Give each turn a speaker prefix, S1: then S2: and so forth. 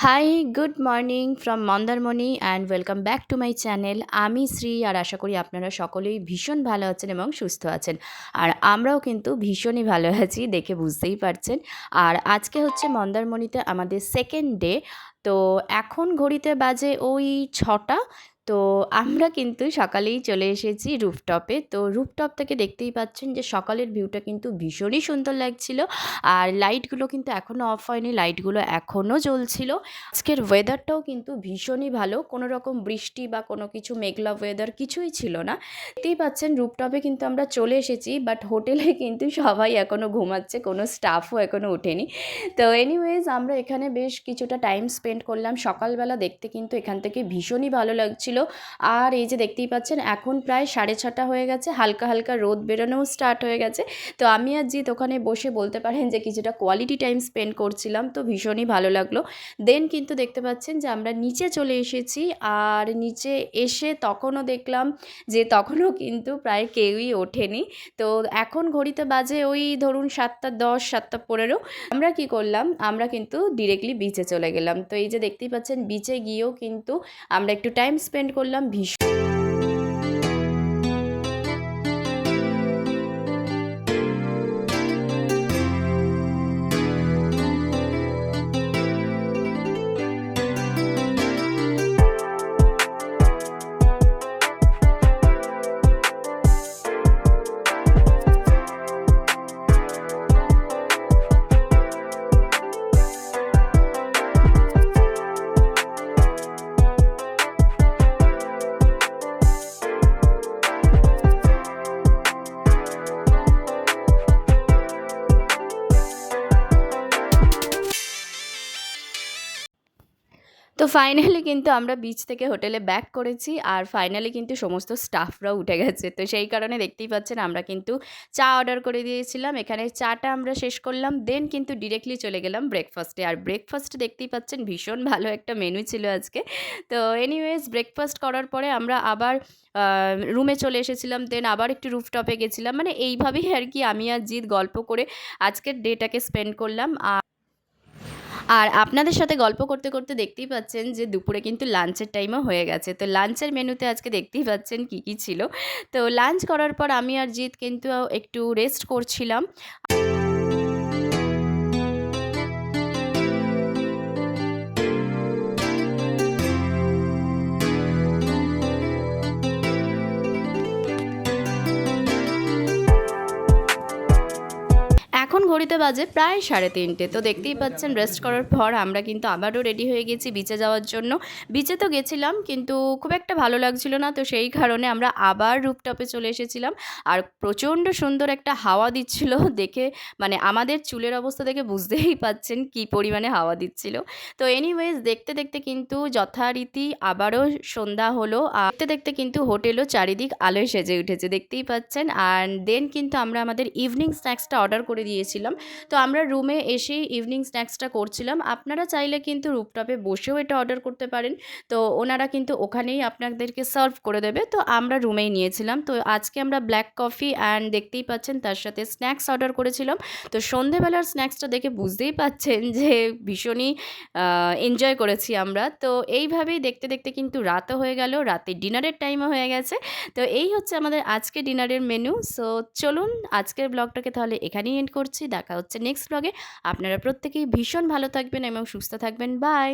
S1: High, good morning from Mandarmani and welcome back to my channel. আমি শ্রী, আর আশা করি আপনারা সকলেই ভীষণ ভালো আছেন এবং সুস্থ আছেন। আর আমরাও কিন্তু ভীষণই ভালো আছি, দেখে বুঝতেই পারছেন। আর আজকে হচ্ছে মন্দারমণিতে আমাদের সেকেন্ড ডে। তো এখন ঘড়িতে বাজে ওই 6টা। তো আমরা কিন্তু সকালেই চলে এসেছি রুফটপে। তো রুফটপ থেকে দেখতেই পাচ্ছেন যে সকালের ভিউটা কিন্তু ভীষণই সুন্দর লাগছিল। আর লাইটগুলো কিন্তু এখনও অফ হয়নি, লাইটগুলো এখনও জ্বলছিল। আজকের ওয়েদারটাও কিন্তু ভীষণই ভালো, কোনো রকম বৃষ্টি বা কোনো কিছু মেঘলা ওয়েদার কিছুই ছিল না। দেখতেই পাচ্ছেন রুফটপে কিন্তু আমরা চলে এসেছি, বাট হোটেলে কিন্তু সবাই এখনও ঘুমাচ্ছে, কোনো স্টাফও এখনও ওঠেনি। তো এনিওয়েজ আমরা এখানে বেশ কিছুটা টাইম স্পেন্ড করলাম। সকালবেলা দেখতে কিন্তু এখান থেকে ভীষণই ভালো লাগছিল। আর এই যে দেখতেই পাচ্ছেন এখন প্রায় 6:30 হয়ে গেছে, হালকা হালকা রোদ বেরোনোও স্টার্ট হয়ে গেছে। তো আমি আর জিৎ ওখানে বসে বলতে পারেন যে কিছুটা কোয়ালিটি টাইম স্পেন্ড করছিলাম, তো ভীষণই ভালো লাগলো। দেন কিন্তু দেখতে পাচ্ছেন যে আমরা নিচে চলে এসেছি। আর নিচে এসে তখনও দেখলাম যে তখনও কিন্তু প্রায় কেউই ওঠেনি। তো এখন ঘড়িতে বাজে ওই ধরুন 7:10, 7:15। আমরা কি করলাম, আমরা কিন্তু ডিরেক্টলি বিচে চলে গেলাম। তো এই যে দেখতেই পাচ্ছেন বিচে গিয়েও কিন্তু আমরা একটু টাইম স্পেন্ড করলাম। তো ফাইনালি কিন্তু আমরা বিচ থেকে হোটেলে ব্যাক করেছি। আর ফাইনালি কিন্তু সমস্ত স্টাফরাও উঠে গেছে। তো সেই কারণে দেখতেই পাচ্ছেন আমরা কিন্তু চা অর্ডার করে দিয়েছিলাম। এখানে চাটা আমরা শেষ করলাম, দেন কিন্তু ডিরেক্টলি চলে গেলাম ব্রেকফাস্টে। আর ব্রেকফাস্টে দেখতেই পাচ্ছেন ভীষণ ভালো একটা মেনু ছিল আজকে। তো এনিওয়েজ ব্রেকফাস্ট করার পরে আমরা আবার রুমে চলে এসেছিলাম, দেন আবার একটু রুফটপে গেছিলাম। মানে এইভাবেই আর কি আমি আর জিৎ গল্প করে আজকের ডেটাকে স্পেন্ড করলাম। আর আপনাদের সাথে গল্প করতে করতে দেখতেই পাচ্ছেন যে দুপুরে কিন্তু লাঞ্চের টাইমও হয়ে গেছে। তো লাঞ্চের মেনুতে আজকে দেখতেই পাচ্ছেন কী কী ছিল। তো লাঞ্চ করার পর আমি আর জিৎ কিন্তু একটু রেস্ট করছিলাম। এখন ঘড়িতে বাজে প্রায় 3:30। তো দেখতেই পাচ্ছেন রেস্ট করার পর আমরা কিন্তু আবারও রেডি হয়ে গেছি বিচে যাওয়ার জন্য। বিচে তো গেছিলাম কিন্তু খুব একটা ভালো লাগছিল না, তো সেই কারণে আমরা আবার রুফটপে চলে এসেছিলাম। আর প্রচণ্ড সুন্দর একটা হাওয়া দিচ্ছিল দেখে, মানে আমাদের চুলের অবস্থা দেখে বুঝতেই পাচ্ছেন কী পরিমাণে হাওয়া দিচ্ছিল। তো এনিওয়েজ দেখতে দেখতে কিন্তু যথারীতি আবারও সন্ধ্যা হলো। আর দেখতে দেখতে কিন্তু হোটেলও চারিদিক আলোয় সেজে উঠেছে, দেখতেই পাচ্ছেন। আর দেন কিন্তু আমরা আমাদের ইভিনিং স্ন্যাক্সটা অর্ডার করে দিয়েছিলাম। তো আমরা রুমে এসেই ইভিনিং স্ন্যাক্সটা করছিলাম। আপনারা চাইলে কিন্তু রুফটপে বসেও এটা অর্ডার করতে পারেন। তো ওনারা কিন্তু ওখানেই আপনাদেরকে সার্ভ করে দেবে। তো আমরা রুমেই নিয়েছিলাম। তো আজকে আমরা ব্ল্যাক কফি অ্যান্ড দেখতেই পাচ্ছেন তার সাথে স্ন্যাক্স অর্ডার করেছিলাম। তো সন্ধেবেলার স্ন্যাক্সটা দেখে বুঝতেই পাচ্ছেন যে ভীষণই এনজয় করেছি আমরা। তো এইভাবেই দেখতে দেখতে কিন্তু রাতও হয়ে গেল, রাতে ডিনারের টাইমও হয়ে গেছে। তো এই হচ্ছে আমাদের আজকে ডিনারের মেনু। সো চলুন আজকের ব্লগটাকে তাহলে এখানেই এন্ড করছি। দেখা হচ্ছে নেক্সট ব্লগে। আপনারা প্রত্যেকেই ভীষণ ভালো থাকবেন এবং সুস্থ থাকবেন। বাই।